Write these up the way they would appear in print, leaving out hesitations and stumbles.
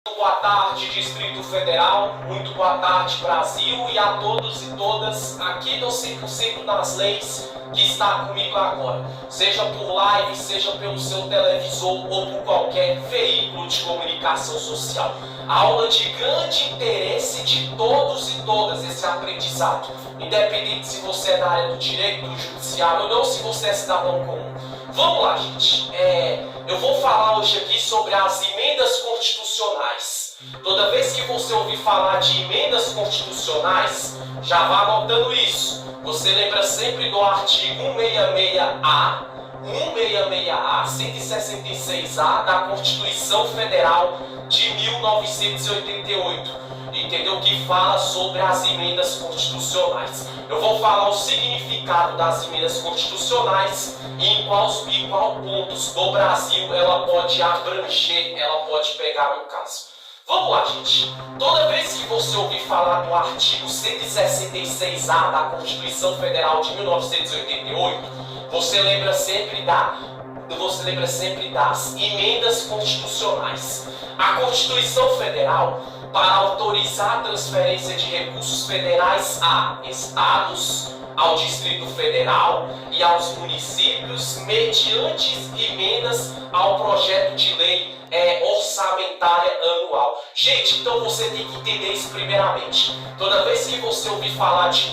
Muito boa tarde, Distrito Federal, muito boa tarde, Brasil, e a todos e todas aqui do 100% das leis que está comigo agora, seja por live, seja pelo seu televisor ou por qualquer veículo de comunicação social. Aula de grande interesse de todos e todas esse aprendizado, independente se você é da área do direito, do judiciário ou não, se você é cidadão comum. Vamos lá, gente. Eu vou falar hoje aqui sobre as emendas constitucionais. Toda vez que você ouvir falar de emendas constitucionais, já vá anotando isso. Você lembra sempre do artigo 166A, 166A, 166A da Constituição Federal de 1988. Entendeu? Que fala sobre as emendas constitucionais. Eu vou falar o significado das emendas constitucionais e em qual pontos do Brasil ela pode abranger, ela pode pegar no caso. Vamos lá, gente. Toda vez que você ouvir falar do artigo 166A da Constituição Federal de 1988, você lembra sempre das emendas constitucionais. A Constituição Federal, para autorizar a transferência de recursos federais a estados, ao Distrito Federal e aos municípios, mediante emendas ao projeto de lei orçamentária anual. Gente, então você tem que entender isso primeiramente. Toda vez que você ouvir falar de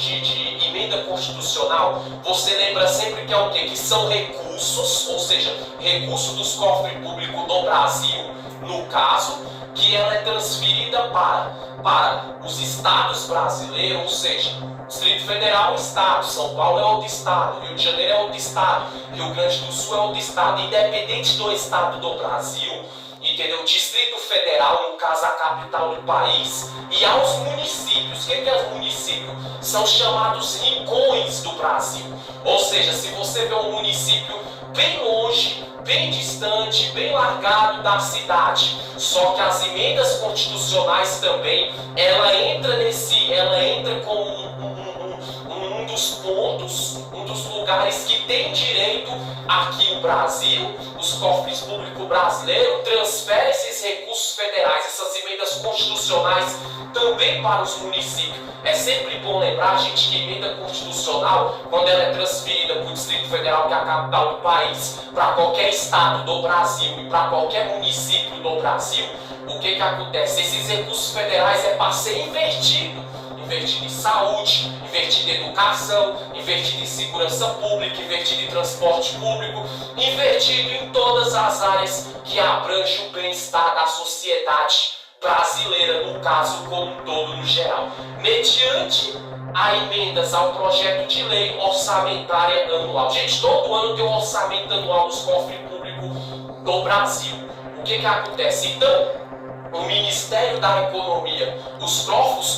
emenda constitucional, você lembra sempre que é o quê? Que são recursos, ou seja, recursos dos cofres públicos do Brasil, no caso, que ela é transferida para os estados brasileiros, ou seja, Distrito Federal é um estado, São Paulo é outro estado, Rio de Janeiro é outro estado, Rio Grande do Sul é outro estado, independente do estado do Brasil, entendeu? Distrito Federal, no caso a capital do país, e aos municípios. O que é os municípios? São chamados rincões do Brasil, ou seja, se você vê um município bem longe, bem distante, bem largado da cidade, só que as emendas constitucionais também, ela entra como um dos pontos, um dos lugares que tem direito aqui o Brasil, os cofres públicos brasileiros, transfere esses recursos federais, essas emendas constitucionais também para os municípios. É sempre bom lembrar, gente, que emenda constitucional, quando ela é transferida para o Distrito Federal, que é a capital do país, para qualquer estado do Brasil e para qualquer município do Brasil, o que acontece? Esses recursos federais é para ser invertido em saúde, invertido em educação, invertido em segurança pública, invertido em transporte público, invertido em todas as áreas que abrangem o bem-estar da sociedade brasileira, no caso como um todo, no geral, mediante a emendas ao projeto de lei orçamentária anual. Gente, todo ano tem um orçamento anual dos cofres públicos do Brasil. O que acontece? Então, o Ministério da Economia, os cofres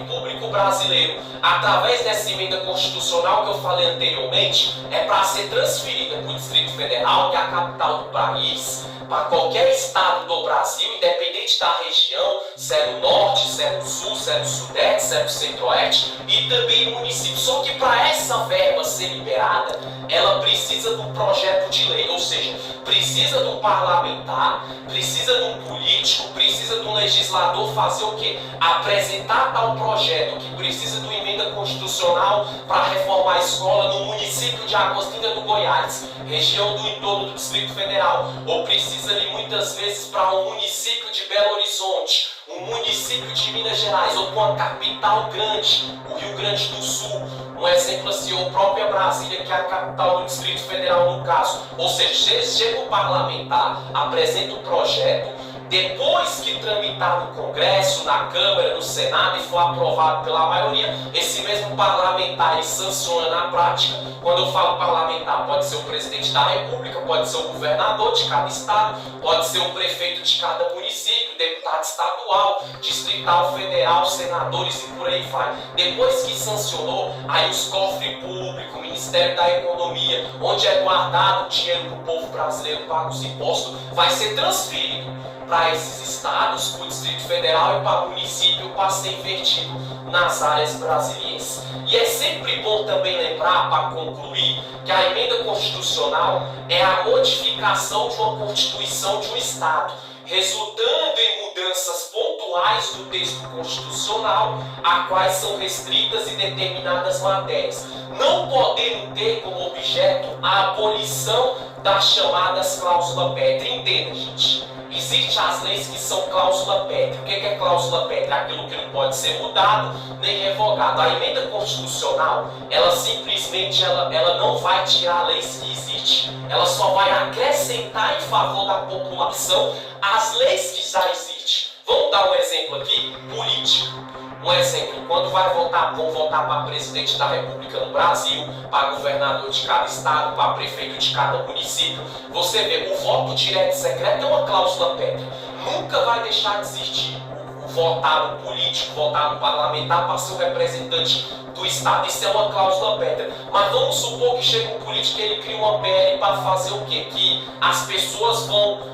públicos brasileiros, através dessa emenda constitucional que eu falei anteriormente, é para ser transferida para o Distrito Federal, que é a capital do país, para qualquer estado do Brasil, independente da região, se é do norte, se é do sul, se é do sudeste, se é do centro-oeste, e também município. Só que para essa verba ser liberada, ela precisa do projeto de lei, ou seja, precisa do parlamentar, precisa de um político, precisa de um legislador fazer o quê? Apresentar tal projeto que precisa de uma emenda constitucional para reformar a escola no município de Agostinho do Goiás, região do entorno do Distrito Federal, ou precisa ali muitas vezes para um município de Belo Horizonte, um município de Minas Gerais, ou para uma capital grande, o Rio Grande do Sul. Um exemplo assim, ou própria Brasília, que é a capital do Distrito Federal no caso. Ou seja, chega o parlamentar, apresenta o projeto, depois que tramitar no Congresso, na Câmara, no Senado e for aprovado pela maioria, esse mesmo parlamentar ele sanciona na prática. Quando eu falo parlamentar, pode ser o presidente da República, pode ser o governador de cada estado, pode ser o prefeito de cada município, deputado estadual, distrital, federal, senadores e por aí vai. Depois que sancionou, aí os cofres públicos, o Ministério da Economia, onde é guardado o dinheiro do povo brasileiro, paga os impostos, vai ser transferido para esses estados, para o Distrito Federal e para o município, para ser invertido nas áreas brasileiras. E é sempre bom também lembrar, para concluir, que a emenda constitucional é a modificação de uma constituição de um estado, resultando em mudança mudanças pontuais do texto constitucional, a quais são restritas e determinadas matérias, não podendo ter como objeto a abolição das chamadas cláusulas pétreas. Entenda, gente. Existem as leis que são cláusula pétrea. O que é cláusula pétrea? Aquilo que não pode ser mudado nem revogado. A emenda constitucional, ela simplesmente ela não vai tirar leis que existem. Ela só vai acrescentar em favor da população as leis que já existem. Vamos dar um exemplo aqui, político. Um exemplo, quando vão votar para presidente da República no Brasil, para governador de cada estado, para prefeito de cada município, você vê, o voto direto e secreto é uma cláusula pétrea. Nunca vai deixar de existir o votar no político, votar no parlamentar para ser o representante do estado. Isso é uma cláusula pétrea. Mas vamos supor que chega um político e ele cria uma PL para fazer o quê? Que as pessoas vão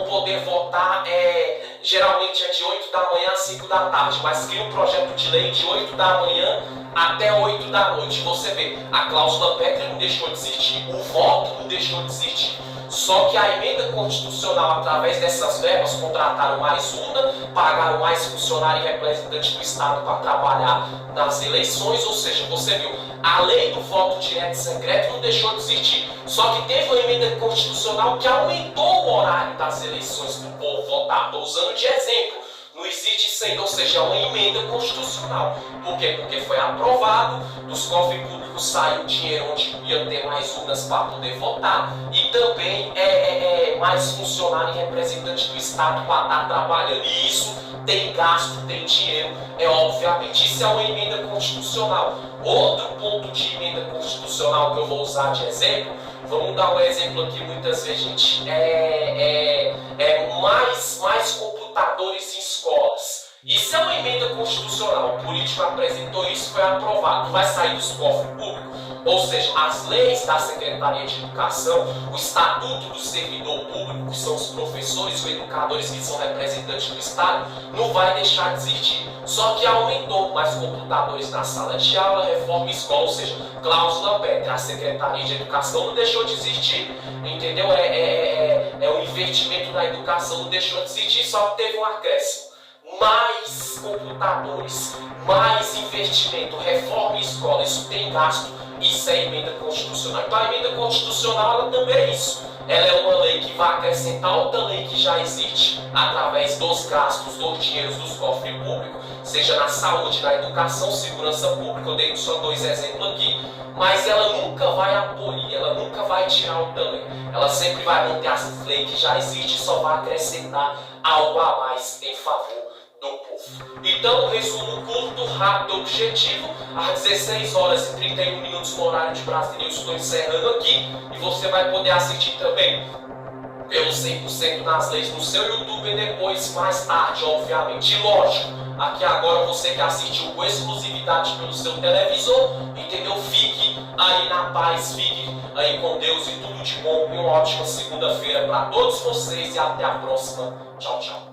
poder votar, geralmente é de 8 da manhã às 5 da tarde, mas cria um projeto de lei de 8 da manhã até 8 da noite. Você vê, a cláusula pétrea não deixou de existir, o voto não deixou de existir. Só que a emenda constitucional, através dessas verbas, contrataram mais uma, pagaram mais funcionário e representante do Estado para trabalhar nas eleições, ou seja, você viu, a lei do voto direto e secreto não deixou de existir. Só que teve uma emenda constitucional que aumentou o horário das eleições para o povo votar. Estou usando de exemplo. Não existe isso ainda, ou seja, é uma emenda constitucional. Por quê? Porque foi aprovado, dos cofres públicos saiu dinheiro onde ia ter mais urnas para poder votar e também mais funcionário e representante do Estado para estar trabalhando. E isso tem gasto, tem dinheiro, obviamente. Isso é uma emenda constitucional. Outro ponto de emenda constitucional que eu vou usar de exemplo, vamos dar um exemplo aqui, muitas vezes, gente, mais computadores em escolas. Isso é uma emenda constitucional. O político apresentou isso, foi aprovado. Vai sair dos cofres públicos. Ou seja, as leis da Secretaria de Educação, o Estatuto do Servidor Público, que são os professores, os educadores que são representantes do Estado, não vai deixar de existir. Só que aumentou mais computadores na sala de aula, reforma escola, ou seja, cláusula pétrea. A Secretaria de Educação não deixou de existir, entendeu? O investimento na educação não deixou de existir, só que teve um acréscimo. Mais computadores, mais investimento, reforma em escola, isso tem gasto, isso é emenda constitucional. Então a emenda constitucional ela também é isso. Ela é uma lei que vai acrescentar outra lei que já existe através dos gastos, dos dinheiros dos cofres públicos, seja na saúde, na educação, segurança pública. Eu dei só 2 exemplos aqui, mas ela nunca vai abolir, ela nunca vai tirar outra lei. Ela sempre vai manter as leis que já existem e só vai acrescentar algo a mais em favor do povo. Então, resumo curto, rápido e objetivo. Às 16 horas e 31 minutos no horário de Brasília, eu estou encerrando aqui e você vai poder assistir também pelo 100% das leis no seu YouTube e depois, mais tarde, obviamente. E lógico, aqui agora você que assistiu com exclusividade pelo seu televisor, entendeu? Fique aí na paz, fique aí com Deus e tudo de bom. E uma ótima segunda-feira para todos vocês e até a próxima. Tchau, tchau.